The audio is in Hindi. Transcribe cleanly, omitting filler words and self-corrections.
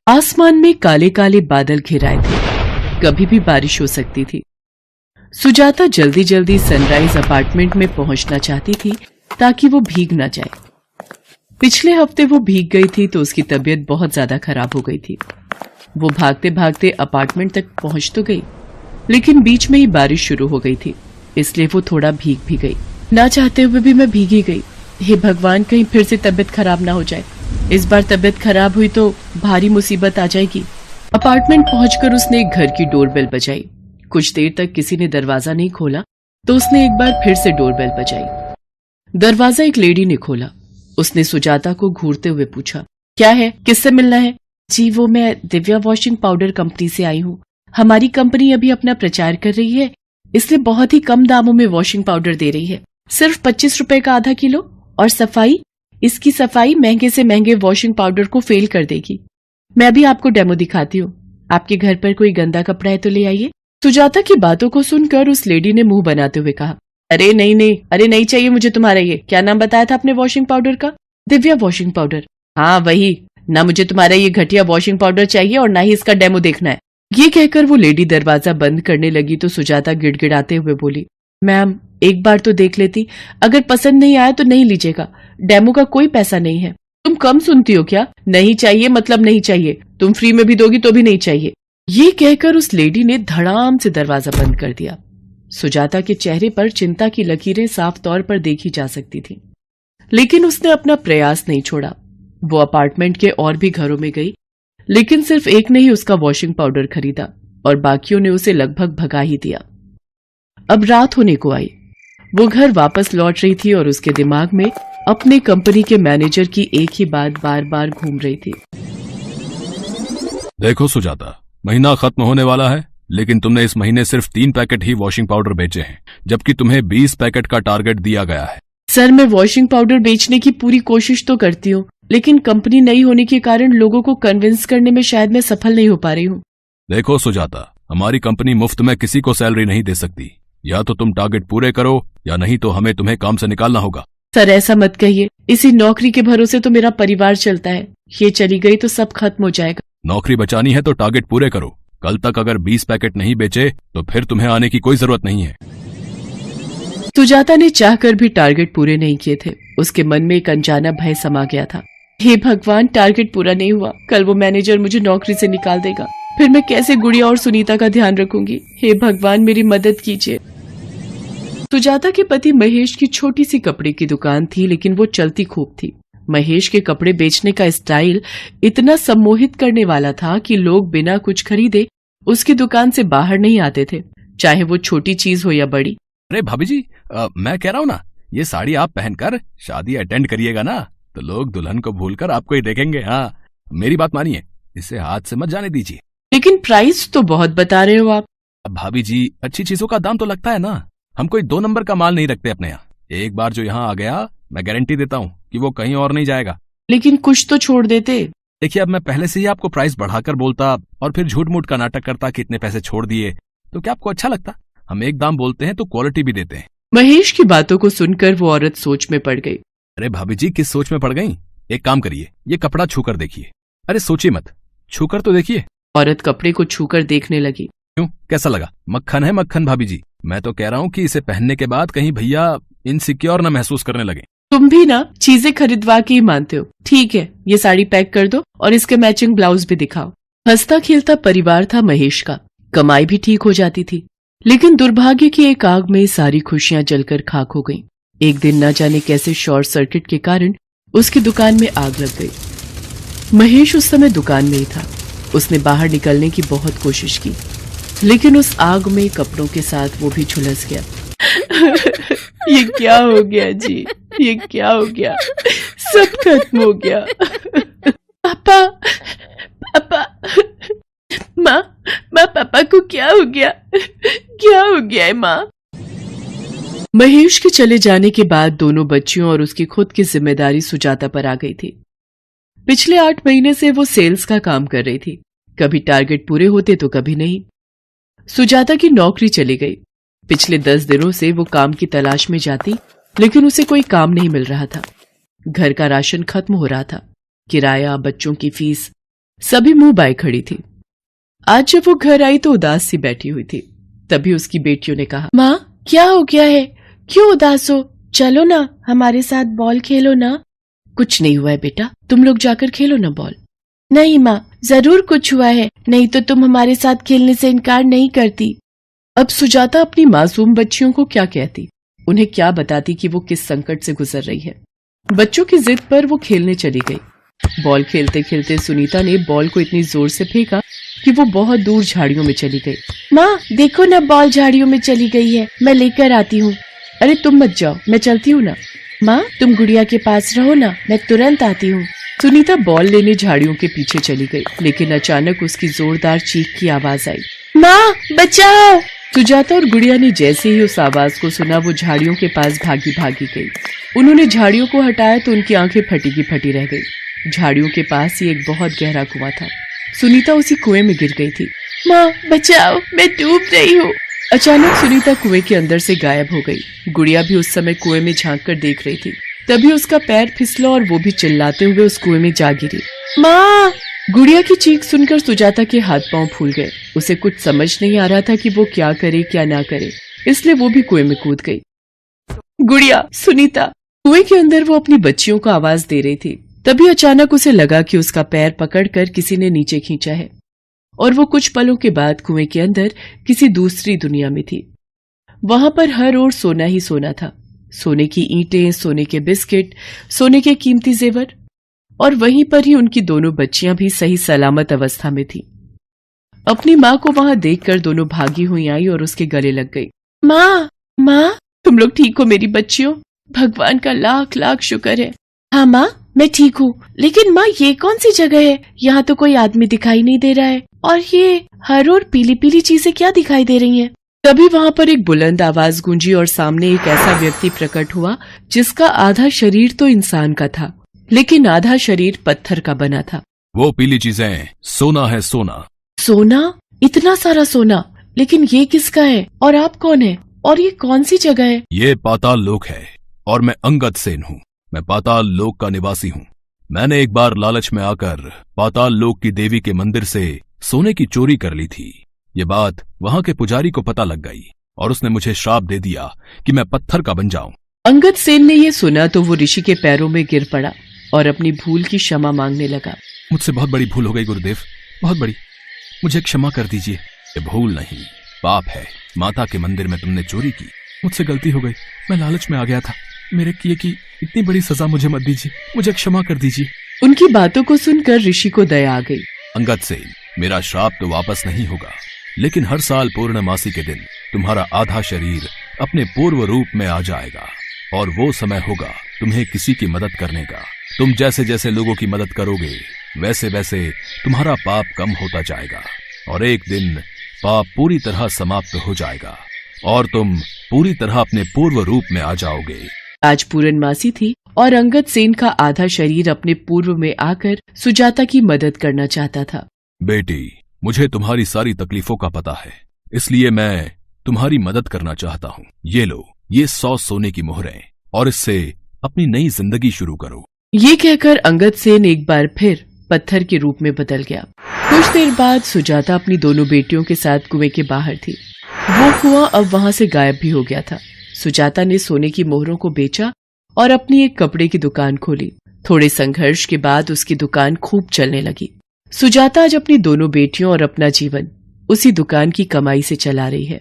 आसमान में काले काले बादल घिराए थे, कभी भी बारिश हो सकती थी। सुजाता जल्दी जल्दी सनराइज अपार्टमेंट में पहुंचना चाहती थी ताकि वो भीग न जाए। पिछले हफ्ते वो भीग गई थी तो उसकी तबीयत बहुत ज्यादा खराब हो गई थी। वो भागते भागते अपार्टमेंट तक पहुंच तो गई, लेकिन बीच में ही बारिश शुरू हो गई थी, इसलिए वो थोड़ा भीग भी गई। ना चाहते हुए भी मैं भीगी गई। हे भगवान, कहीं फिर से तबीयत खराब ना हो जाए। इस बार तबीयत खराब हुई तो भारी मुसीबत आ जाएगी। अपार्टमेंट पहुंचकर उसने एक घर की डोरबेल बजाई। कुछ देर तक किसी ने दरवाजा नहीं खोला तो उसने एक बार फिर से डोरबेल बजाई। दरवाजा एक लेडी ने खोला। उसने सुजाता को घूरते हुए पूछा, क्या है, किससे मिलना है? जी वो मैं दिव्या वॉशिंग पाउडर कंपनी से आई हूँ। हमारी कंपनी अभी अपना प्रचार कर रही है, इसलिए बहुत ही कम दामों में वॉशिंग पाउडर दे रही है। सिर्फ 25 रुपए का आधा किलो। और सफाई, इसकी सफाई महंगे से महंगे वॉशिंग पाउडर को फेल कर देगी। मैं अभी आपको डेमो दिखाती हूँ। आपके घर पर कोई गंदा कपड़ा है तो ले आइए। सुजाता की बातों को सुनकर उस लेडी ने मुंह बनाते हुए कहा, अरे नहीं चाहिए मुझे तुम्हारा ये। क्या नाम बताया था आपने वॉशिंग पाउडर का? Divya washing powder. हाँ वही ना, मुझे तुम्हारा ये घटिया वॉशिंग पाउडर चाहिए और ना ही इसका डेमो देखना है। ये कहकर वो लेडी दरवाजा बंद करने लगी तो सुजाता गिड़गिड़ाते हुए बोली, मैम एक बार तो देख लेती, अगर पसंद नहीं आया तो नहीं लीजिएगा। डेमो का कोई पैसा नहीं है। तुम कम सुनती हो क्या? नहीं चाहिए मतलब नहीं चाहिए। तुम फ्री में भी दोगी तो भी नहीं चाहिए। ये कहकर उस लेडी ने धड़ाम से दरवाजा बंद कर दिया। सुजाता के चेहरे पर चिंता की लकीरें साफ तौर पर देखी जा सकती थी, लेकिन उसने अपना प्रयास नहीं छोड़ा। वो अपार्टमेंट के और भी घरों में गई, लेकिन सिर्फ एक ने ही उसका वॉशिंग पाउडर खरीदा और बाकियों ने उसे लगभग भगा ही दिया। अब रात होने को आई। वो घर वापस लौट रही थी और उसके दिमाग में अपने कंपनी के मैनेजर की एक ही बात बार बार घूम रही थी। देखो सुजाता, महीना खत्म होने वाला है, लेकिन तुमने इस महीने सिर्फ 3 पैकेट ही वॉशिंग पाउडर बेचे हैं, जबकि तुम्हें 20 पैकेट का टारगेट दिया गया है। सर मैं वॉशिंग पाउडर बेचने की पूरी कोशिश तो करती हूँ, लेकिन कंपनी नई होने के कारण लोगों को कन्विंस करने में शायद मैं सफल नहीं हो पा रही हूँ। देखो सुजाता, हमारी कंपनी मुफ्त में किसी को सैलरी नहीं दे सकती। या तो तुम टारगेट पूरे करो या नहीं तो हमें तुम्हें काम से निकालना होगा। सर ऐसा मत कहिए, इसी नौकरी के भरोसे तो मेरा परिवार चलता है। ये चली गई तो सब खत्म हो जाएगा। नौकरी बचानी है तो टारगेट पूरे करो। कल तक अगर 20 पैकेट नहीं बेचे तो फिर तुम्हें आने की कोई जरूरत नहीं है। सुजाता ने चाहकर भी टारगेट पूरे नहीं किए थे। उसके मन में एक अनजाना भय समा गया था। हे भगवान, टारगेट पूरा नहीं हुआ, कल वो मैनेजर मुझे नौकरी से निकाल देगा। फिर मैं कैसे गुड़िया और सुनीता का ध्यान रखूंगी? हे भगवान मेरी मदद कीजिए। सुजाता के पति महेश की छोटी सी कपड़े की दुकान थी, लेकिन वो चलती खूब थी। महेश के कपड़े बेचने का स्टाइल इतना सम्मोहित करने वाला था कि लोग बिना कुछ खरीदे उसकी दुकान से बाहर नहीं आते थे, चाहे वो छोटी चीज हो या बड़ी। अरे भाभी जी, मैं कह रहा हूँ ना, ये साड़ी आप पहनकर शादी अटेंड करिएगा ना तो लोग दुल्हन को भूलकर आपको ही देखेंगे। हाँ मेरी बात मानिए, इसे हाथ से मत जाने दीजिए। लेकिन प्राइस तो बहुत बता रहे हो आप। भाभी जी, अच्छी चीजों का दाम तो लगता है ना। हम कोई 2 नंबर का माल नहीं रखते अपने यहाँ। एक बार जो यहाँ आ गया, मैं गारंटी देता हूँ कि वो कहीं और नहीं जाएगा। लेकिन कुछ तो छोड़ देते। देखिए, अब मैं पहले से ही आपको प्राइस बढ़ाकर बोलता और फिर झूठ मूठ का नाटक करता कि इतने पैसे छोड़ दिए, तो क्या आपको अच्छा लगता? हम एक दाम बोलते हैं तो क्वालिटी भी देते हैं। महेश की बातों को सुनकर वो औरत सोच में पड़ गई। अरे भाभी जी, किस सोच में पड़ गई? एक काम करिए, ये कपड़ा छूकर देखिए। अरे सोचिए मत, छूकर तो देखिए। औरत कपड़े को छूकर देखने लगी। क्यों, कैसा लगा? मक्खन है मक्खन भाभी जी। मैं तो कह रहा हूँ कि इसे पहनने के बाद कहीं भैया इनसिक्योर न महसूस करने लगे। तुम भी ना चीजें खरीदवा के ही मानते हो। ठीक है, ये साड़ी पैक कर दो और इसके मैचिंग ब्लाउज भी दिखाओ। हंसता खेलता परिवार था महेश का, कमाई भी ठीक हो जाती थी, लेकिन दुर्भाग्य की एक आग में सारी खुशियां जलकर खाक हो गईं। एक दिन न जाने कैसे शॉर्ट सर्किट के कारण उसकी दुकान में आग लग गई। महेश उस समय दुकान में ही था। उसने बाहर निकलने की बहुत कोशिश की, लेकिन उस आग में कपड़ों के साथ वो भी झुलस गया। ये क्या हो गया जी, ये क्या हो गया? सब खत्म हो गया। पापा, पापा, माँ पापा को क्या हो गया? क्या हो गया है माँ? महेश के चले जाने के बाद दोनों बच्चियों और उसकी खुद की जिम्मेदारी सुजाता पर आ गई थी। पिछले 8 महीने से वो सेल्स का काम कर रही थी। कभी टारगेट पूरे होते तो कभी नहीं। सुजाता की नौकरी चली गई। पिछले 10 दिनों से वो काम की तलाश में जाती, लेकिन उसे कोई काम नहीं मिल रहा था। घर का राशन खत्म हो रहा था, किराया, बच्चों की फीस, सभी मुंह बाए खड़ी थी। आज जब वो घर आई तो उदास सी बैठी हुई थी। तभी उसकी बेटियों ने कहा, माँ क्या हो गया है, क्यों उदास हो? चलो ना हमारे साथ बॉल खेलो ना। कुछ नहीं हुआ है बेटा, तुम लोग जाकर खेलो ना बॉल। नहीं माँ, जरूर कुछ हुआ है, नहीं तो तुम हमारे साथ खेलने से इनकार नहीं करती। अब सुजाता अपनी मासूम बच्चियों को क्या कहती, उन्हें क्या बताती कि वो किस संकट से गुजर रही है। बच्चों की जिद पर वो खेलने चली गई। बॉल खेलते खेलते सुनीता ने बॉल को इतनी जोर से फेंका कि वो बहुत दूर झाड़ियों में चली गई। माँ देखो ना, बॉल झाड़ियों में चली गई है, मैं लेकर आती हूँ। अरे तुम मत जाओ, मैं चलती हूँ ना। माँ तुम गुड़िया के पास रहो ना, मैं तुरंत आती हूँ। सुनीता बॉल लेने झाड़ियों के पीछे चली गई, लेकिन अचानक उसकी जोरदार चीख की आवाज आई, माँ बचाओ। सुजाता और गुड़िया ने जैसे ही उस आवाज को सुना वो झाड़ियों के पास भागी भागी गई। उन्होंने झाड़ियों को हटाया तो उनकी आंखें फटी की फटी रह गई। झाड़ियों के पास ही एक बहुत गहरा कुआं था। सुनीता उसी कुएं में गिर गई थी। माँ बचाओ, मैं डूब रही हूँ। अचानक सुनीता कुएं के अंदर से गायब हो गई। गुड़िया भी उस समय कुएं में झांक कर देख रही थी। तभी उसका पैर फिसला और वो भी चिल्लाते हुए उस कुएं में जा गिरी। माँ! गुड़िया की चीख सुनकर सुजाता के हाथ पांव फूल गए। उसे कुछ समझ नहीं आ रहा था कि वो क्या करे क्या ना करे, इसलिए वो भी कुएं में कूद गई। गुड़िया, सुनीता! कुएं के अंदर वो अपनी बच्चियों को आवाज दे रही थी। तभी अचानक उसे लगा कि उसका पैर पकड़कर किसी ने नीचे खींचा है और वो कुछ पलों के बाद कुएं के अंदर किसी दूसरी दुनिया में थी। वहां पर हर ओर सोना ही सोना था। सोने की ईंटें, सोने के बिस्किट, सोने के कीमती जेवर, और वहीं पर ही उनकी दोनों बच्चियां भी सही सलामत अवस्था में थी। अपनी माँ को वहां देखकर दोनों भागी हुई आई और उसके गले लग गई। माँ, माँ, तुम लोग ठीक हो मेरी बच्चियों? भगवान का लाख लाख शुक्र है। हाँ माँ, मैं ठीक हूँ, लेकिन माँ ये कौन सी जगह है? यहाँ तो कोई आदमी दिखाई नहीं दे रहा है, और ये हर ओर पीली पीली चीजें क्या दिखाई दे रही हैं? तभी वहां पर एक बुलंद आवाज गूंजी और सामने एक ऐसा व्यक्ति प्रकट हुआ जिसका आधा शरीर तो इंसान का था, लेकिन आधा शरीर पत्थर का बना था। वो पीली चीजें सोना है, सोना। सोना? इतना सारा सोना? लेकिन ये किसका है और आप कौन है और ये कौन सी जगह है? ये पाताल लोक है और मैं अंगद सेन हूँ। मैं पाताल लोक का निवासी हूँ। मैंने एक बार लालच में आकर पाताल लोक की देवी के मंदिर से सोने की चोरी कर ली थी। ये बात वहां के पुजारी को पता लग गई और उसने मुझे श्राप दे दिया कि मैं पत्थर का बन जाऊं। अंगद सेन ने ये सुना तो वो ऋषि के पैरों में गिर पड़ा और अपनी भूल की क्षमा मांगने लगा। मुझसे बहुत बड़ी भूल हो गई गुरुदेव, बहुत बड़ी। मुझे क्षमा कर दीजिए। ये भूल नहीं, पाप है। माता के मंदिर में तुमने चोरी की, मुझसे गलती हो गई। मैं लालच में आ गया था। मेरे किए की इतनी बड़ी सजा मुझे मत दीजिए, मुझे क्षमा कर दीजिए। उनकी बातों को सुनकर ऋषि को दया आ गई। अंगद सेन, मेरा श्राप तो वापस नहीं होगा, लेकिन हर साल पूर्णमासी के दिन तुम्हारा आधा शरीर अपने पूर्व रूप में आ जाएगा और वो समय होगा तुम्हें किसी की मदद करने का। तुम जैसे जैसे लोगों की मदद करोगे वैसे वैसे तुम्हारा पाप कम होता जाएगा और एक दिन पाप पूरी तरह समाप्त हो जाएगा और तुम पूरी तरह अपने पूर्व रूप में आ जाओगे। आज पूर्णमासी थी और अंगद सेन का आधा शरीर अपने पूर्व में आकर सुजाता की मदद करना चाहता था। बेटी, मुझे तुम्हारी सारी तकलीफों का पता है, इसलिए मैं तुम्हारी मदद करना चाहता हूँ। ये लो, ये 100 सोने की मोहरें और इससे अपनी नई जिंदगी शुरू करो। ये कहकर अंगद सेन एक बार फिर पत्थर के रूप में बदल गया। कुछ देर बाद सुजाता अपनी दोनों बेटियों के साथ कुएं के बाहर थी। वो कुआं अब वहां से गायब भी हो गया था। सुजाता ने सोने की मोहरों को बेचा और अपनी एक कपड़े की दुकान खोली। थोड़े संघर्ष के बाद उसकी दुकान खूब चलने लगी। सुजाता आज अपनी दोनों बेटियों और अपना जीवन उसी दुकान की कमाई से चला रही है।